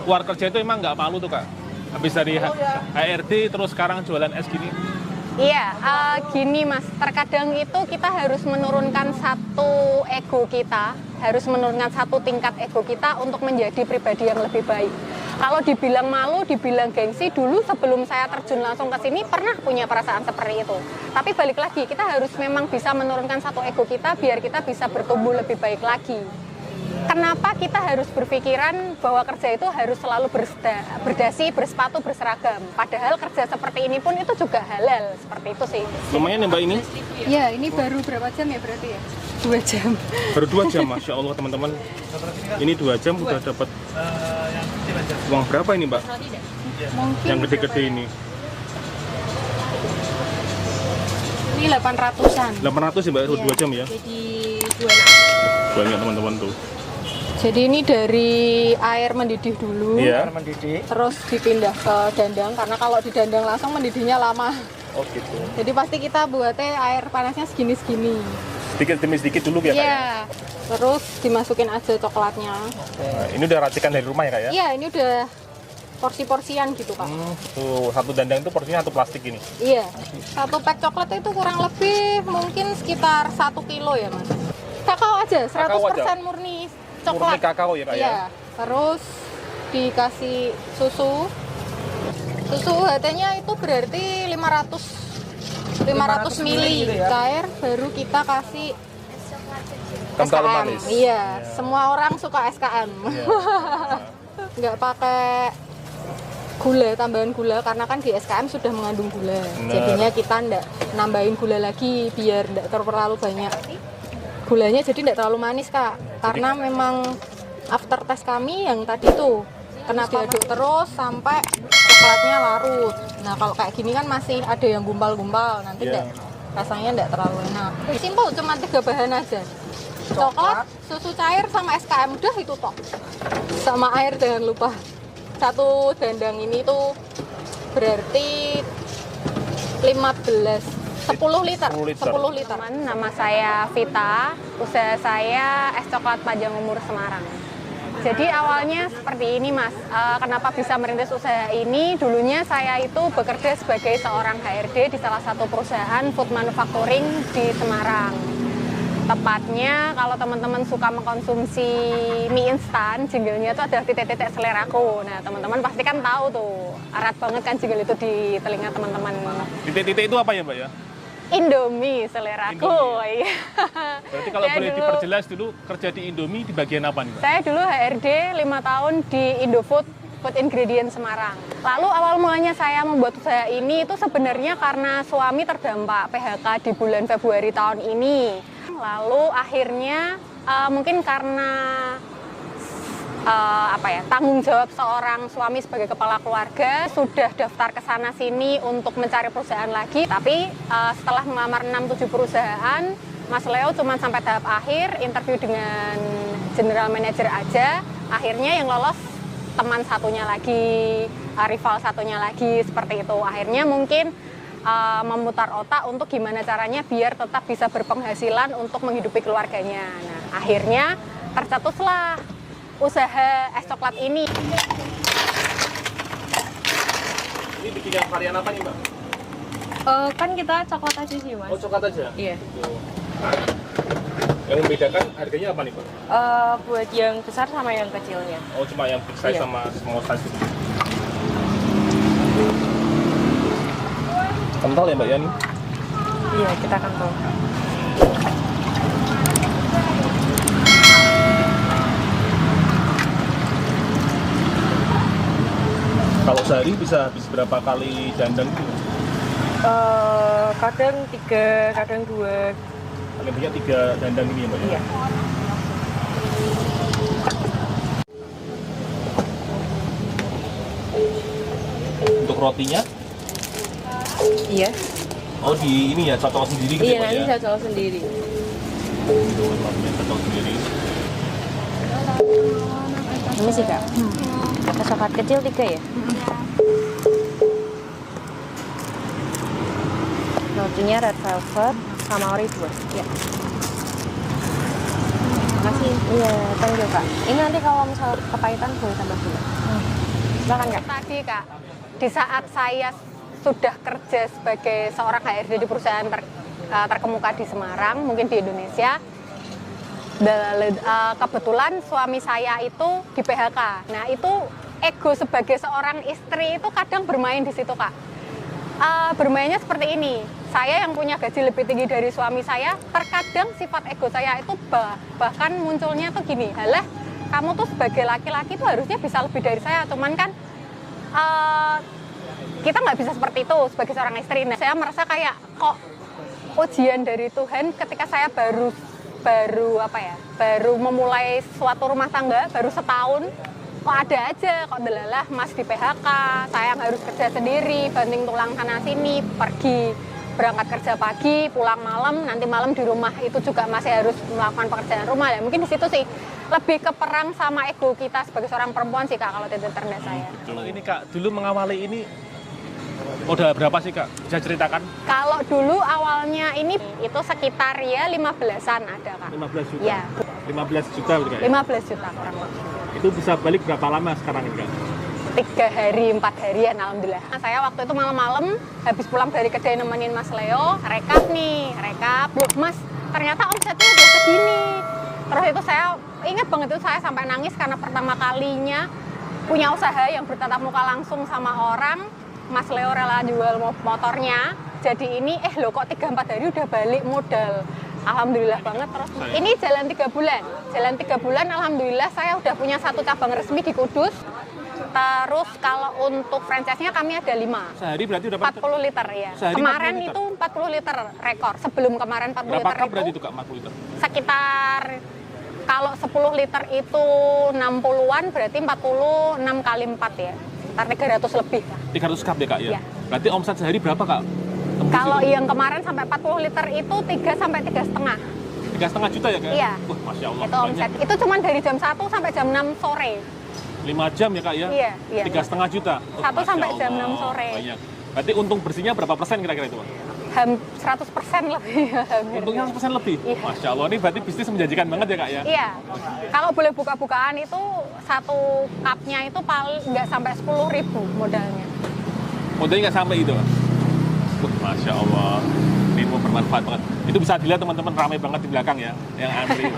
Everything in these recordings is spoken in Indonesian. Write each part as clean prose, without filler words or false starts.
keluar kerja itu emang nggak malu tuh Kak? Habis dari HRD terus sekarang jualan es gini? Iya, gini Mas, terkadang itu kita harus menurunkan satu ego kita, harus menurunkan satu tingkat ego kita untuk menjadi pribadi yang lebih baik. Kalau dibilang malu, dibilang gengsi, dulu sebelum saya terjun langsung ke sini pernah punya perasaan seperti itu. Tapi balik lagi, kita harus memang bisa menurunkan satu ego kita biar kita bisa bertumbuh lebih baik lagi. Kenapa kita harus berpikiran bahwa kerja itu harus selalu berdasi, bersepatu, berseragam. Padahal kerja seperti ini pun itu juga halal, seperti itu sih. Lumayan ya Mbak ini? Ya, ini baru berapa jam ya berarti ya? 2 jam. Baru 2 jam, Masya Allah teman-teman. Ini 2 jam udah dapat uang berapa ini Mbak? Mungkin Yang gede-gede ini. ini 800-an. 800 ya Mbak, 2 jam ya? Jadi Banyak teman-teman tuh. Jadi ini dari air mendidih dulu. Iya. Terus dipindah ke dandang karena kalau di dandang langsung mendidihnya lama. Oh gitu. Jadi pasti kita buatnya air panasnya segini-segini. Sedikit demi sedikit dulu ya Kak ya? Iya. Terus dimasukin aja coklatnya. Nah, ini udah racikan dari rumah ya Kak ya? Iya, ini udah porsi-porsian gitu Pak. Tuh, satu dandang itu porsinya 1 plastik ini. Iya. Satu pack coklat itu kurang lebih mungkin sekitar 1 kilo ya Mas. Kakao aja, 100% Kakao aja? murni coklat. Murni kakao ya Kak ya? Iya. Terus dikasih susu. Susu HT-nya itu berarti 500 mili cair, baru kita kasih Kental SKM. manis. Iya, semua orang suka SKM. Iya. Nggak pakai gula, tambahan gula karena kan di SKM sudah mengandung gula. Bener. Jadinya kita nggak nambahin gula lagi biar nggak terlalu banyak gulanya, jadi nggak terlalu manis Kak. Karena memang after test kami yang tadi tuh kenapa diaduk terus sampai coklatnya larut. Nah kalau kayak gini kan masih ada yang gumpal-gumpal, nanti rasanya nggak terlalu enak. Simpel, cuma 3 bahan aja. Coklat, susu cair, sama SKM, udah itu tok. Sama air jangan lupa. Satu dandang ini tuh berarti 10 liter. 10 liter. Nama saya Vita, usaha saya es coklat Panjang Umur Semarang. Jadi awalnya seperti ini Mas, kenapa bisa merintis usaha ini? Dulunya saya itu bekerja sebagai seorang HRD di salah satu perusahaan food manufacturing di Semarang. Tepatnya kalau teman-teman suka mengkonsumsi mie instan, jinglenya itu adalah titik-titik seleraku. Nah teman-teman pasti kan tahu tuh, erat banget kan jingle itu di telinga teman-teman. Titik-titik itu apa ya Mbak ya? Indomie seleraku. Iya. Berarti kalau boleh diperjelas dulu, kerja di Indomie di bagian apa nih Mbak? Saya dulu HRD 5 tahun di Indofood Food Ingredient Semarang. Lalu awal mulanya saya membuat usaha ini itu sebenarnya karena suami terdampak PHK di bulan Februari tahun ini. Lalu akhirnya mungkin karena tanggung jawab seorang suami sebagai kepala keluarga, sudah daftar ke sana sini untuk mencari perusahaan lagi. Tapi setelah melamar 6-7 perusahaan, Mas Leo cuma sampai tahap akhir, interview dengan general manager aja. Akhirnya yang lolos teman satunya lagi, rival satunya lagi, seperti itu. Akhirnya mungkin memutar otak untuk gimana caranya biar tetap bisa berpenghasilan untuk menghidupi keluarganya. Nah, akhirnya tercetuslah usaha es coklat ini. Ini bikin yang varian apa nih Mbak? Kan kita coklat aja sih Mas. Oh coklat aja? Iya. Yang membedakan harganya apa nih Mbak? Buat yang besar sama yang kecilnya. Oh cuma yang big size Iya. sama small size itu. Kental ya Mbak ya nih? Iya, kita akan tahu. Kalau sehari bisa habis berapa kali dandang gitu? Kadang 3, kadang 2. Paling banyak 3 dandang ini ya Mbak? Iya. Untuk rotinya? Iya. Oh di ini ya, cocok sendiri gitu Iya, ya Mbak nanti ya? saya coklat sendiri. Rotinya cocok sendiri. Ini sih Kak. Coklat kecil 3 ya? Rotinya red velvet sama ori 2. Iya. Makasih. Iya, thank you Kak. Ini nanti kalau misal kepahitan boleh tambah gula. Silakan Kak. Tadi Kak, di saat saya sudah kerja sebagai seorang HRD di perusahaan terkemuka di Semarang, mungkin di Indonesia, kebetulan suami saya itu di PHK. Nah itu ego sebagai seorang istri itu kadang bermain di situ Kak. Bermainnya seperti ini, saya yang punya gaji lebih tinggi dari suami saya, terkadang sifat ego saya itu bahkan munculnya tuh gini, halah kamu tuh sebagai laki-laki tuh harusnya bisa lebih dari saya, cuman kan kita nggak bisa seperti itu sebagai seorang istri. Nah, saya merasa kayak kok ujian dari Tuhan ketika saya baru memulai suatu rumah tangga, baru setahun, kok ada aja, kok delalah mas di PHK, saya yang harus kerja sendiri, banting tulang sana sini, pergi berangkat kerja pagi, pulang malam, nanti malam di rumah itu juga masih harus melakukan pekerjaan rumah. Ya mungkin di situ sih lebih ke perang sama ego kita sebagai seorang perempuan sih Kak, kalau titik terendah saya. Kalau ini Kak, dulu mengawali ini udah berapa sih Kak? Bisa ceritakan? Kalau dulu awalnya ini itu sekitar ya 15-an ada Kak. 15 juta? Iya. 15 juta berarti Kak? 15 juta kurang lebih. Itu bisa balik berapa lama sekarang ini Kak? 3 hari, 4 harian alhamdulillah. Nah, saya waktu itu malam-malam habis pulang dari kedai nemenin Mas Leo, rekap. Loh Mas, ternyata omsetnya udah segini. Terus itu saya ingat banget itu saya sampai nangis karena pertama kalinya punya usaha yang bertatap muka langsung sama orang. Mas Leo rela jual motornya. Jadi ini loh kok 3-4 hari udah balik modal. Alhamdulillah banget. Terus ini jalan 3 bulan. Jalan 3 bulan alhamdulillah saya udah punya 1 cabang resmi di Kudus. Terus kalau untuk franchise-nya kami ada 5. Sehari berarti udah 40 liter ya. Sehari kemarin 40 liter. Itu 40 liter rekor. Sebelum kemarin 40 berapa liter cup itu berarti itu Kak 40 liter? sekitar kalau 10 liter itu 60-an berarti 46 kali 4 ya. Sekitar 300 lebih. 300 cup ya Kak ya? Iya. Berarti omset sehari berapa Kak? Kalau yang kemarin sampai 40 liter itu 3 sampai 3,5. 3,5 juta ya Kak? Iya. Wah, Masya Allah. Itu omset. Itu cuma dari jam 1 sampai jam 6 sore. 5 jam ya Kak ya? Iya, iya. 3,5 juta? 1 sampai jam 6 sore. Banyak. Berarti untung bersihnya berapa persen kira-kira itu Pak? 100% lebih. Untungnya 100% lebih? Iya. Masya Allah, ini berarti bisnis menjanjikan banget ya Kak ya? Iya. Kalau boleh buka-bukaan itu 1 cupnya itu paling nggak sampai 10.000 modalnya. Modalnya nggak sampai itu? Masya Allah, ini mau bermanfaat banget. Itu bisa dilihat teman-teman, ramai banget di belakang ya, yang antri.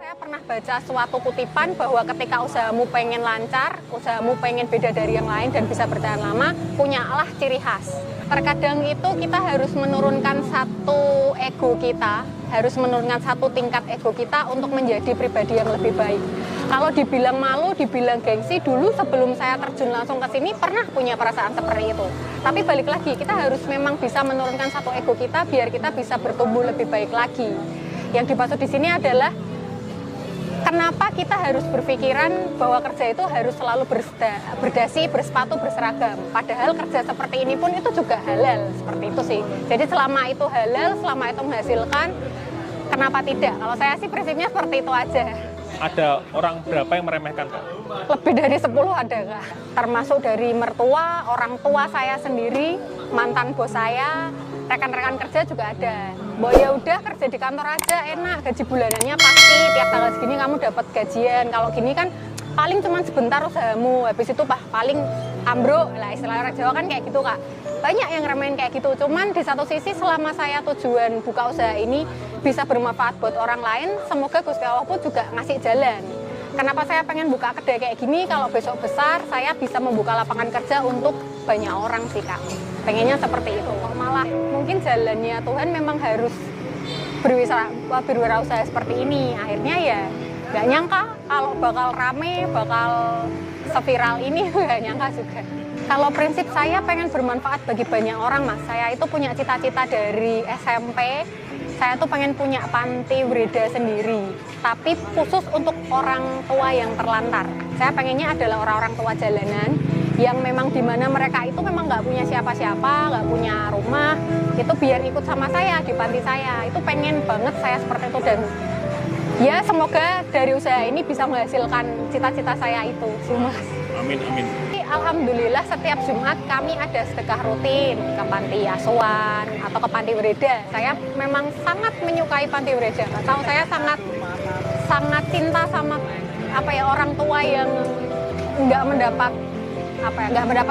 Saya pernah baca suatu kutipan bahwa ketika usahamu pengen lancar, usahamu pengen beda dari yang lain dan bisa bertahan lama, punyalah ciri khas. Terkadang itu kita harus menurunkan satu ego kita, harus menurunkan 1 tingkat ego kita untuk menjadi pribadi yang lebih baik. Kalau dibilang malu, dibilang gengsi, dulu sebelum saya terjun langsung ke sini pernah punya perasaan seperti itu. Tapi balik lagi, kita harus memang bisa menurunkan 1 ego kita biar kita bisa bertumbuh lebih baik lagi. Yang dimaksud di sini adalah kenapa kita harus berpikiran bahwa kerja itu harus selalu berdasi, bersepatu, berseragam. Padahal kerja seperti ini pun itu juga halal, seperti itu sih. Jadi selama itu halal, selama itu menghasilkan, kenapa tidak? Kalau saya sih prinsipnya seperti itu aja. Ada orang berapa yang meremehkan Kak? Lebih dari 10 ada Kak. Termasuk dari mertua, orang tua saya sendiri, mantan bos saya, rekan-rekan kerja juga ada. Bahwa ya udah kerja di kantor aja enak, gaji bulanannya pasti tiap tanggal segini kamu dapat gajian. Kalau gini kan paling cuma sebentar usahamu, habis itu paling ambruk lah, istilah orang Jawa kan kayak gitu Kak. Banyak yang remehin kayak gitu, cuman di satu sisi selama saya tujuan buka usaha ini bisa bermanfaat buat orang lain, semoga Gusti Allah pun juga ngasih jalan. Kenapa saya pengen buka kedai kayak gini, kalau besok besar saya bisa membuka lapangan kerja untuk banyak orang sih Kak. Pengennya seperti itu. Malah mungkin jalannya Tuhan memang harus berwirausaha seperti ini. Akhirnya ya nggak nyangka kalau bakal rame, bakal seviral ini, nggak nyangka juga. Kalau prinsip saya pengen bermanfaat bagi banyak orang Mas. Saya itu punya cita-cita dari SMP. Saya tuh pengen punya panti Breda sendiri, tapi khusus untuk orang tua yang terlantar. Saya pengennya adalah orang-orang tua jalanan yang memang dimana mereka itu memang nggak punya siapa-siapa, nggak punya rumah, itu biar ikut sama saya di panti saya. Itu pengen banget saya seperti itu, dan ya semoga dari usaha ini bisa menghasilkan cita-cita saya itu sih Mas. Amin, amin. Alhamdulillah setiap Jumat kami ada sedekah rutin ke panti asuhan atau ke panti Wereda. Saya memang sangat menyukai panti Wereda. Tahu saya sangat cinta sama orang tua yang nggak mendapat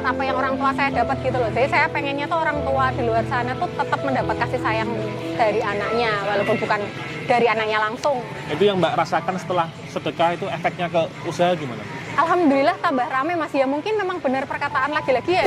apa yang orang tua saya dapat gitu loh. Jadi saya pengennya tuh orang tua di luar sana tuh tetap mendapat kasih sayang dari anaknya, walaupun bukan dari anaknya langsung. Itu yang Mbak rasakan setelah sedekah itu efeknya ke usaha gimana? Alhamdulillah tambah rame Mas. Ya mungkin memang benar perkataan lagi-lagi ya,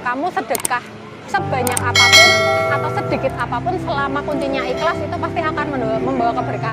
kamu sedekah sebanyak apapun atau sedikit apapun selama kuncinya ikhlas itu pasti akan membawa keberkahan.